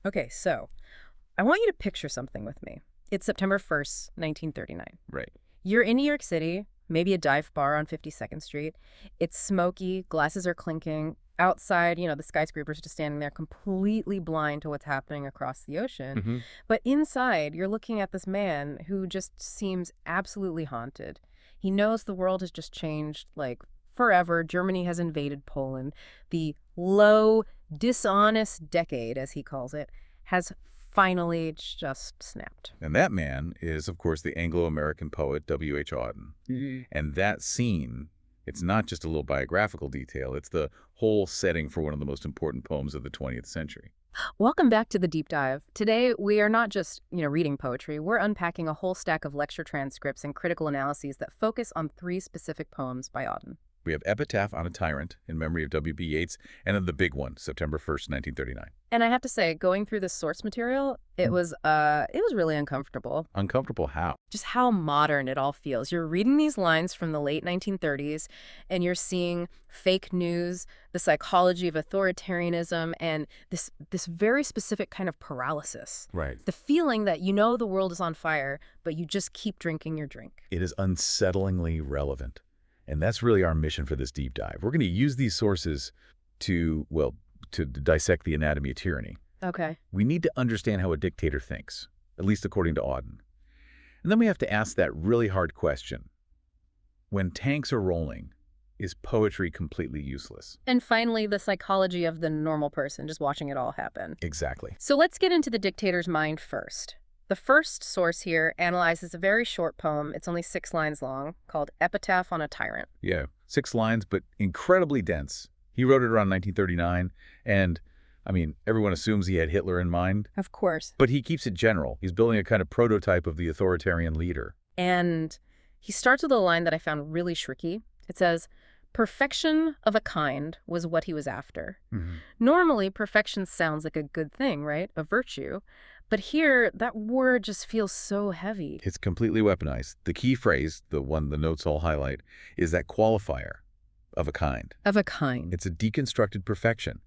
Okay, so I want you to picture something with me. It's September 1st, 1939. Right. You're in New York City, maybe a dive bar on 52nd Street. It's smoky, glasses are clinking. Outside, the skyscrapers are just standing there completely blind to what's happening across the ocean. Hmm. But inside, you're looking at this man who just seems absolutely haunted. He knows the world has just changed, like, forever. Germany has invaded Poland. The low, dishonest decade, as he calls it, has finally just snapped. And that man is, of course, the Anglo-American poet W.H. Auden. And that scene, it's not just a little biographical detail, it's the whole setting for one of the most important poems of the 20th century. Welcome back to the deep dive. Today, we are not just, reading poetry. We're unpacking a whole stack of lecture transcripts and critical analyses that focus on three specific poems by Auden. We have Epitaph on a Tyrant in memory of W.B. Yeats, and then the big one, September 1st, 1939. And I have to say, going through this source material, it was really uncomfortable. Uncomfortable how? Just how modern it all feels. You're reading these lines from the late 1930s, and you're seeing fake news, the psychology of authoritarianism, and this very specific kind of paralysis. Right. The feeling that the world is on fire, but you just keep drinking your drink. It is unsettlingly relevant. And that's really our mission for this deep dive. We're going to use these sources to dissect the anatomy of tyranny. Okay. We need to understand how a dictator thinks, at least according to Auden. And then we have to ask that really hard question. When tanks are rolling, is poetry completely useless? And finally, the psychology of the normal person, just watching it all happen. Exactly. So let's get into the dictator's mind first. The first source here analyzes a very short poem, it's only 6 lines long, called Epitaph on a Tyrant. Yeah, 6 lines, but incredibly dense. He wrote it around 1939, and, everyone assumes he had Hitler in mind. Of course. But he keeps it general. He's building a kind of prototype of the authoritarian leader. And he starts with a line that I found really tricky. It says, "Perfection of a kind was what he was after." Normally, perfection sounds like a good thing, right? A virtue. But here, that word just feels so heavy. It's completely weaponized. The key phrase, the one the notes all highlight, is that qualifier, of a kind. Of a kind. It's a deconstructed perfection.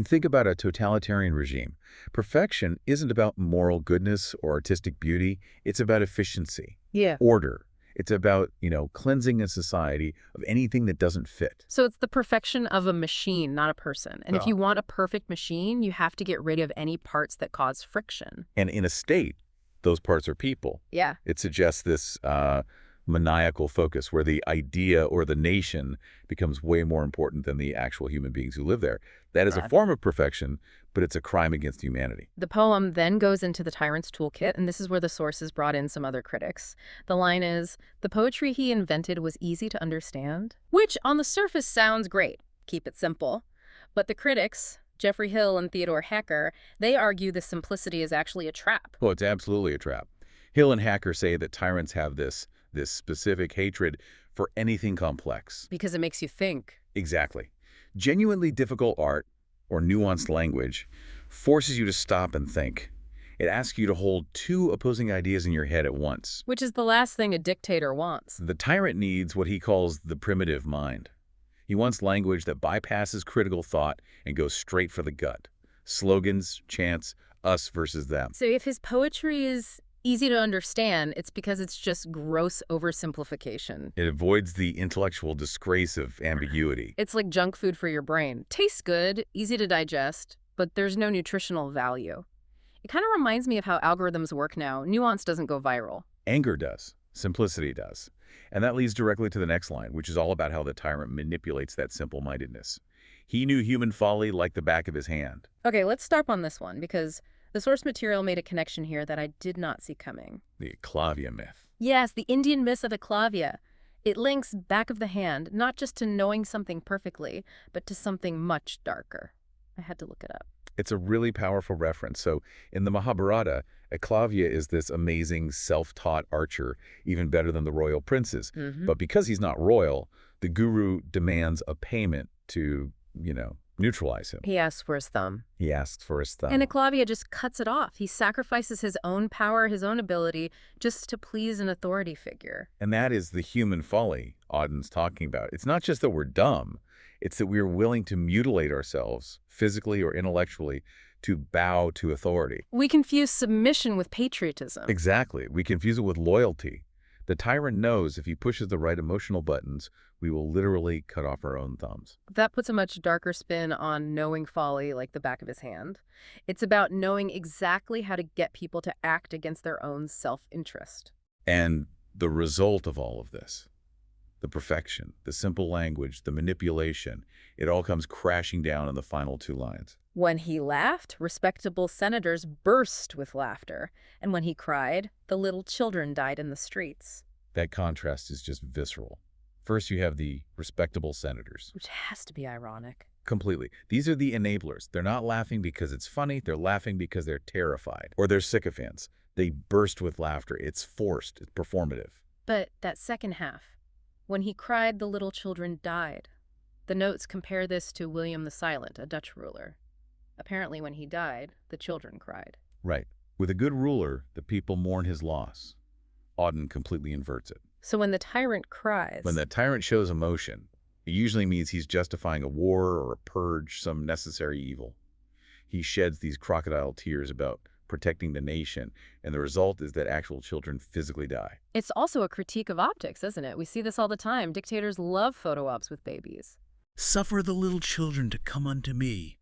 Think about a totalitarian regime. Perfection isn't about moral goodness or artistic beauty. It's about efficiency, Yeah. order. It's about, cleansing a society of anything that doesn't fit. So it's the perfection of a machine, not a person. And if Oh. you want a perfect machine, you have to get rid of any parts that cause friction. And in a state, those parts are people. Yeah. It suggests this maniacal focus where the idea or the nation becomes way more important than the actual human beings who live there. That is a form of perfection, but it's a crime against humanity. The poem then goes into the tyrant's toolkit, and this is where the sources brought in some other critics. The line is, "The poetry he invented was easy to understand," which on the surface sounds great. Keep it simple. But the critics, Geoffrey Hill and Theodore Hacker, they argue the simplicity is actually a trap. Oh, it's absolutely a trap. Hill and Hacker say that tyrants have this specific hatred for anything complex. Because it makes you think. Exactly. Genuinely difficult art or nuanced language forces you to stop and think. It asks you to hold 2 opposing ideas in your head at once. Which is the last thing a dictator wants. The tyrant needs what he calls the primitive mind. He wants language that bypasses critical thought and goes straight for the gut. Slogans, chants, us versus them. So if his poetry is easy to understand, it's because it's just gross oversimplification. It avoids the intellectual disgrace of ambiguity. It's like junk food for your brain. Tastes good, easy to digest, but there's no nutritional value. It kind of reminds me of how algorithms work now. Nuance doesn't go viral. Anger does. Simplicity does. And that leads directly to the next line, which is all about how the tyrant manipulates that simple-mindedness. He knew human folly like the back of his hand. Okay, let's start on this one, because the source material made a connection here that I did not see coming. The Eclavia myth. Yes, the Indian myth of Eclavia. It links back of the hand, not just to knowing something perfectly, but to something much darker. I had to look it up. It's a really powerful reference. So in the Mahabharata, Eclavia is this amazing self-taught archer, even better than the royal princes. But because he's not royal, the guru demands a payment to, neutralize him. He asks for his thumb. He asks for his thumb. And Eclavia just cuts it off. He sacrifices his own power, his own ability, just to please an authority figure. And that is the human folly Auden's talking about. It's not just that we're dumb. It's that we're willing to mutilate ourselves, physically or intellectually, to bow to authority. We confuse submission with patriotism. Exactly. We confuse it with loyalty. The tyrant knows if he pushes the right emotional buttons, we will literally cut off our own thumbs. That puts a much darker spin on knowing folly like the back of his hand. It's about knowing exactly how to get people to act against their own self-interest. And the result of all of this, the perfection, the simple language, the manipulation, it all comes crashing down in the final two lines. When he laughed, respectable senators burst with laughter. And when he cried, the little children died in the streets. That contrast is just visceral. First, you have the respectable senators. Which has to be ironic. Completely. These are the enablers. They're not laughing because it's funny. They're laughing because they're terrified. Or they're sycophants. They burst with laughter. It's forced. It's performative. But that second half, when he cried, the little children died. The notes compare this to William the Silent, a Dutch ruler. Apparently, when he died, the children cried. Right. With a good ruler, the people mourn his loss. Auden completely inverts it. So when the tyrant cries... When the tyrant shows emotion, it usually means he's justifying a war or a purge, some necessary evil. He sheds these crocodile tears about protecting the nation, and the result is that actual children physically die. It's also a critique of optics, isn't it? We see this all the time. Dictators love photo ops with babies. Suffer the little children to come unto me.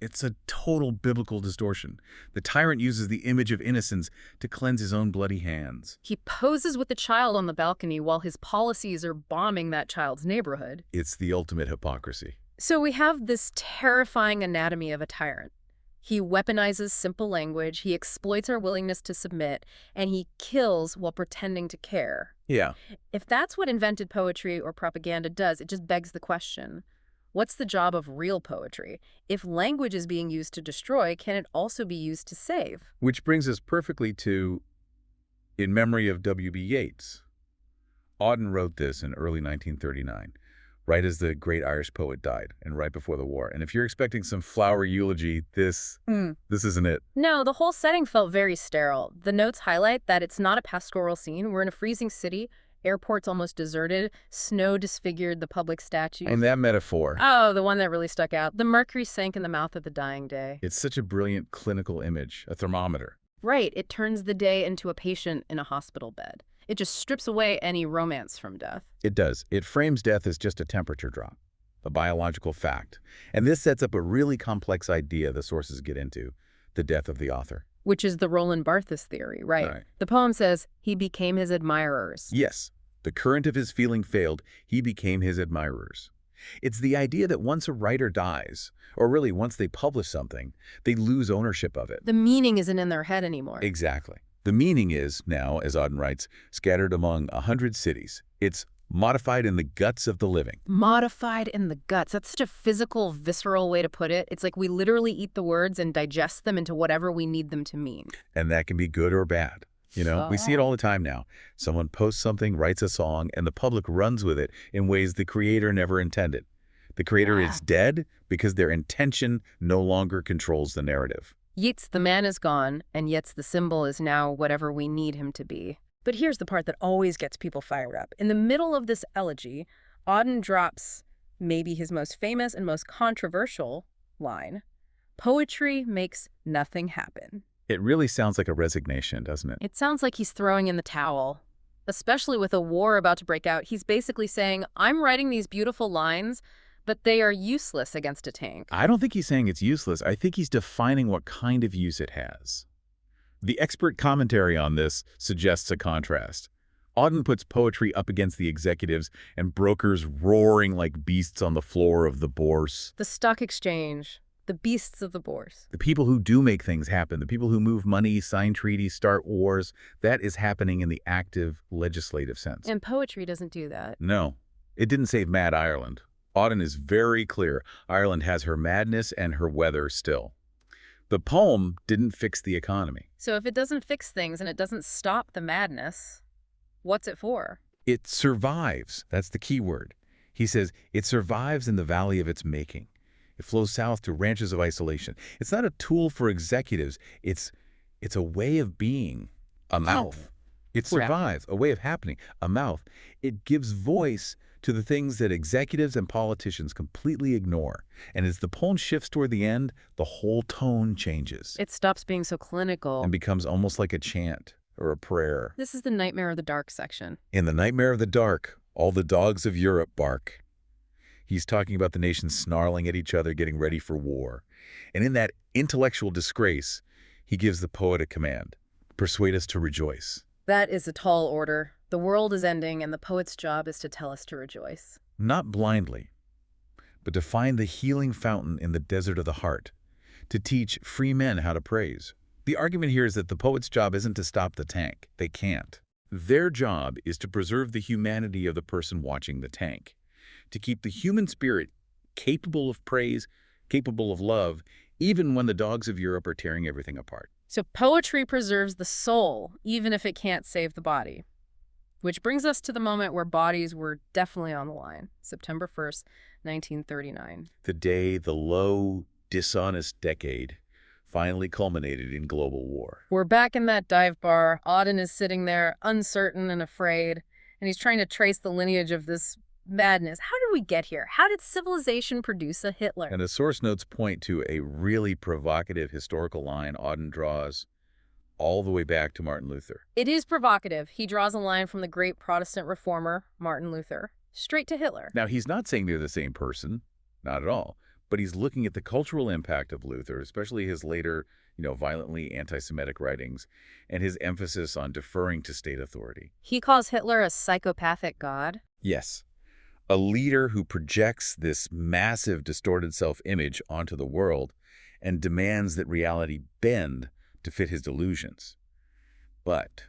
It's a total biblical distortion. The tyrant uses the image of innocence to cleanse his own bloody hands. He poses with the child on the balcony while his policies are bombing that child's neighborhood. It's the ultimate hypocrisy. So we have this terrifying anatomy of a tyrant. He weaponizes simple language, he exploits our willingness to submit, and he kills while pretending to care. Yeah. If that's what invented poetry or propaganda does, it just begs the question. What's the job of real poetry? If language is being used to destroy, can it also be used to save? Which brings us perfectly to In Memory of W.B. Yeats. Auden wrote this in early 1939, right as the great Irish poet died and right before the war. And if you're expecting some flowery eulogy, this isn't it. No, the whole setting felt very sterile. The notes highlight that it's not a pastoral scene. We're in a freezing city. Airport's almost deserted. Snow disfigured the public statues. And that metaphor. Oh, the one that really stuck out. The mercury sank in the mouth of the dying day. It's such a brilliant clinical image, a thermometer. Right. It turns the day into a patient in a hospital bed. It just strips away any romance from death. It does. It frames death as just a temperature drop, a biological fact. And this sets up a really complex idea the sources get into, the death of the author. Which is the Roland Barthes theory, right? The poem says, he became his admirers. Yes. The current of his feeling failed. He became his admirers. It's the idea that once a writer dies, or really once they publish something, they lose ownership of it. The meaning isn't in their head anymore. Exactly. The meaning is now, as Auden writes, scattered among 100 cities. It's modified in the guts of the living. Modified in the guts. That's such a physical, visceral way to put it. It's like we literally eat the words and digest them into whatever we need them to mean. And that can be good or bad. You know, we see it all the time now. Someone posts something, writes a song, and the public runs with it in ways the creator never intended. The creator is dead because their intention no longer controls the narrative. Yeats, the man is gone, and Yeats, the symbol, is now whatever we need him to be. But here's the part that always gets people fired up. In the middle of this elegy, Auden drops maybe his most famous and most controversial line, "Poetry makes nothing happen." It really sounds like a resignation, doesn't it? It sounds like he's throwing in the towel. Especially with a war about to break out, he's basically saying, I'm writing these beautiful lines, but they are useless against a tank. I don't think he's saying it's useless. I think he's defining what kind of use it has. The expert commentary on this suggests a contrast. Auden puts poetry up against the executives and brokers roaring like beasts on the floor of the bourse. The stock exchange, the beasts of the bourse. The people who do make things happen, the people who move money, sign treaties, start wars, that is happening in the active legislative sense. And poetry doesn't do that. No, it didn't save Mad Ireland. Auden is very clear. Ireland has her madness and her weather still. The poem didn't fix the economy. So if it doesn't fix things and it doesn't stop the madness, what's it for? It survives. That's the key word. He says it survives in the valley of its making. It flows south to ranches of isolation. It's not a tool for executives. It's a way of being, a mouth. It survives, a way of happening, a mouth. It gives voice to the things that executives and politicians completely ignore. And as the poem shifts toward the end, the whole tone changes It stops being so clinical. and becomes almost like a chant or a prayer. This is the Nightmare of the Dark section. In the Nightmare of the Dark, all the dogs of Europe bark. He's talking about the nations snarling at each other, getting ready for war. And in that intellectual disgrace, he gives the poet a command: persuade us to rejoice. That is a tall order. The world is ending, and the poet's job is to tell us to rejoice. Not blindly, but to find the healing fountain in the desert of the heart, to teach free men how to praise. The argument here is that the poet's job isn't to stop the tank. They can't. Their job is to preserve the humanity of the person watching the tank, to keep the human spirit capable of praise, capable of love, even when the dogs of Europe are tearing everything apart. So poetry preserves the soul, even if it can't save the body. Which brings us to the moment where bodies were definitely on the line, September 1st, 1939. The day the low, dishonest decade finally culminated in global war. We're back in that dive bar. Auden is sitting there, uncertain and afraid, and he's trying to trace the lineage of this madness. How did we get here? How did civilization produce a Hitler? And the source notes point to a really provocative historical line Auden draws all the way back to Martin Luther. It is provocative. He draws a line from the great Protestant reformer, Martin Luther, straight to Hitler. Now, he's not saying they're the same person, not at all, but he's looking at the cultural impact of Luther, especially his later, violently anti-Semitic writings, and his emphasis on deferring to state authority. He calls Hitler a psychopathic god. Yes, a leader who projects this massive distorted self-image onto the world and demands that reality bend to fit his delusions. But,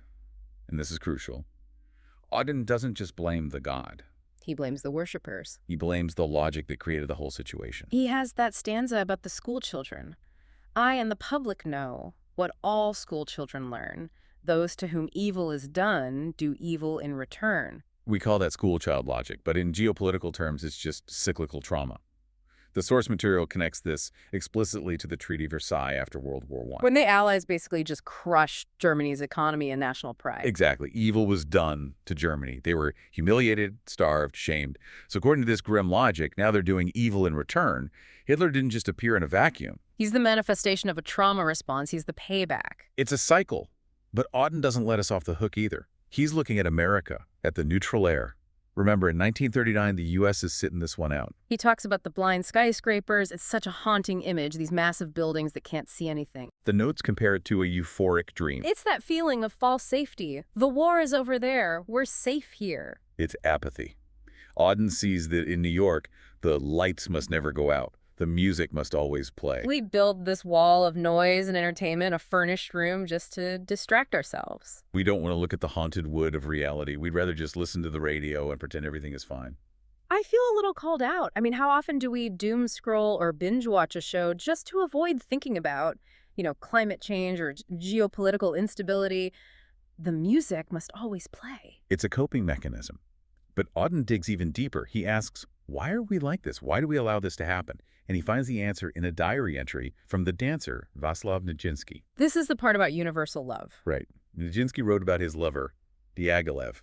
and this is crucial, Auden doesn't just blame the god. He blames the worshippers. He blames the logic that created the whole situation. He has that stanza about the school children. I and the public know what all school children learn. Those to whom evil is done do evil in return. We call that schoolchild logic, but in geopolitical terms, it's just cyclical trauma. The source material connects this explicitly to the Treaty of Versailles after World War I. When the Allies basically just crushed Germany's economy and national pride. Exactly. Evil was done to Germany. They were humiliated, starved, shamed. So according to this grim logic, now they're doing evil in return. Hitler didn't just appear in a vacuum. He's the manifestation of a trauma response. He's the payback. It's a cycle. But Auden doesn't let us off the hook either. He's looking at America, at the neutral air. Remember, in 1939, the U.S. is sitting this one out. He talks about the blind skyscrapers. It's such a haunting image, these massive buildings that can't see anything. The notes compare it to a euphoric dream. It's that feeling of false safety. The war is over there. We're safe here. It's apathy. Auden sees that in New York, the lights must never go out. The music must always play. We build this wall of noise and entertainment, a furnished room, just to distract ourselves. We don't want to look at the haunted wood of reality. We'd rather just listen to the radio and pretend everything is fine. I feel a little called out. I mean, how often do we doom scroll or binge watch a show just to avoid thinking about, climate change or geopolitical instability? The music must always play. It's a coping mechanism. But Auden digs even deeper. He asks, why are we like this? Why do we allow this to happen? And he finds the answer in a diary entry from the dancer, Vaslav Nijinsky. This is the part about universal love. Right. Nijinsky wrote about his lover, Diaghilev,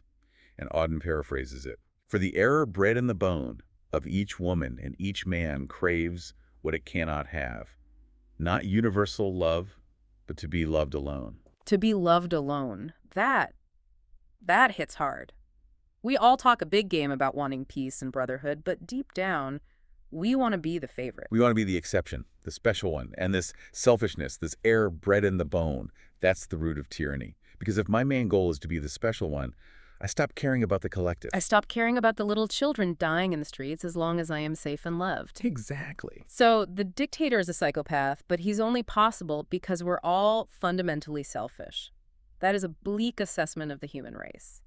and Auden paraphrases it. For the error bred in the bone of each woman and each man craves what it cannot have. Not universal love, but to be loved alone. To be loved alone. That hits hard. We all talk a big game about wanting peace and brotherhood, but deep down, we want to be the favorite. We want to be the exception, the special one. And this selfishness, this error bred in the bone, that's the root of tyranny. Because if my main goal is to be the special one, I stop caring about the collective. I stop caring about the little children dying in the streets as long as I am safe and loved. Exactly. So the dictator is a psychopath, but he's only possible because we're all fundamentally selfish. That is a bleak assessment of the human race.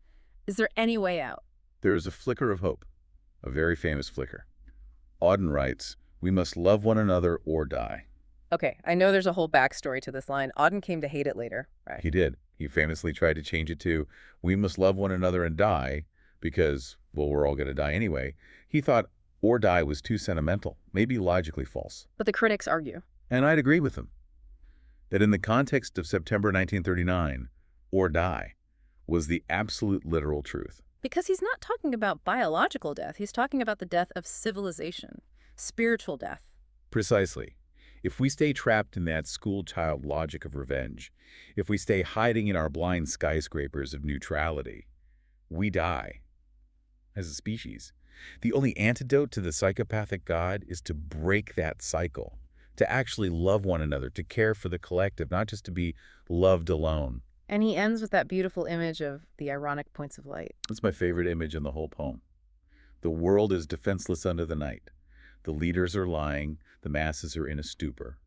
Is there any way out? There is a flicker of hope, a very famous flicker. Auden writes, we must love one another or die. Okay, I know there's a whole backstory to this line. Auden came to hate it later, right? He did. He famously tried to change it to, we must love one another and die because, well, we're all going to die anyway. He thought or die was too sentimental, maybe logically false. But the critics argue. And I'd agree with them. That in the context of September 1939, or die was the absolute literal truth. Because he's not talking about biological death. He's talking about the death of civilization, spiritual death. Precisely. If we stay trapped in that schoolchild logic of revenge, if we stay hiding in our blind skyscrapers of neutrality, we die as a species. The only antidote to the psychopathic God is to break that cycle, to actually love one another, to care for the collective, not just to be loved alone. And he ends with that beautiful image of the ironic points of light. That's my favorite image in the whole poem. The world is defenseless under the night. The leaders are lying, the masses are in a stupor.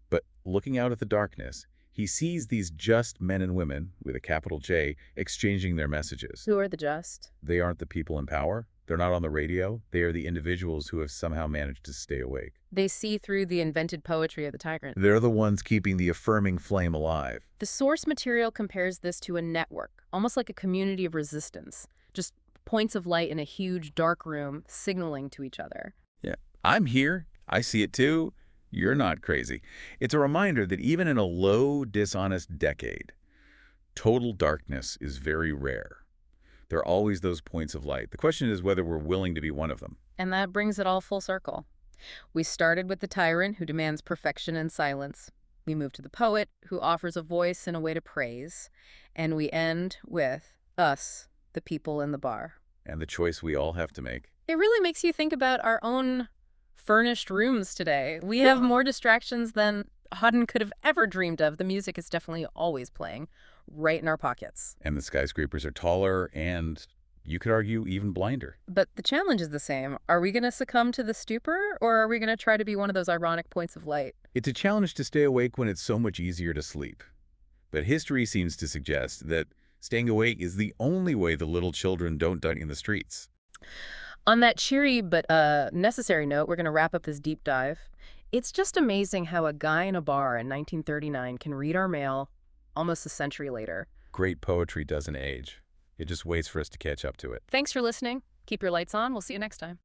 But looking out at the darkness, he sees these just men and women, with a capital J, exchanging their messages. Who are the just? They aren't the people in power. They're not on the radio. They are the individuals who have somehow managed to stay awake. They see through the invented poetry of the tyrant. They're the ones keeping the affirming flame alive. The source material compares this to a network, almost like a community of resistance, just points of light in a huge dark room signaling to each other. Yeah, I'm here. I see it too. You're not crazy. It's a reminder that even in a low, dishonest decade, total darkness is very rare. There are always those points of light. The question is whether we're willing to be one of them. And that brings it all full circle. We started with the tyrant who demands perfection and silence. We move to the poet who offers a voice and a way to praise. And we end with us, the people in the bar. And the choice we all have to make. It really makes you think about our own furnished rooms today. We have more distractions than Auden could have ever dreamed of. The music is definitely always playing right in our pockets. And the skyscrapers are taller and, you could argue, even blinder. But the challenge is the same. Are we going to succumb to the stupor, or are we going to try to be one of those ironic points of light? It's a challenge to stay awake when it's so much easier to sleep. But history seems to suggest that staying awake is the only way the little children don't die in the streets. On that cheery but necessary note, we're going to wrap up this deep dive. It's just amazing how a guy in a bar in 1939 can read our mail almost a century later. Great poetry doesn't age. It just waits for us to catch up to it. Thanks for listening. Keep your lights on. We'll see you next time.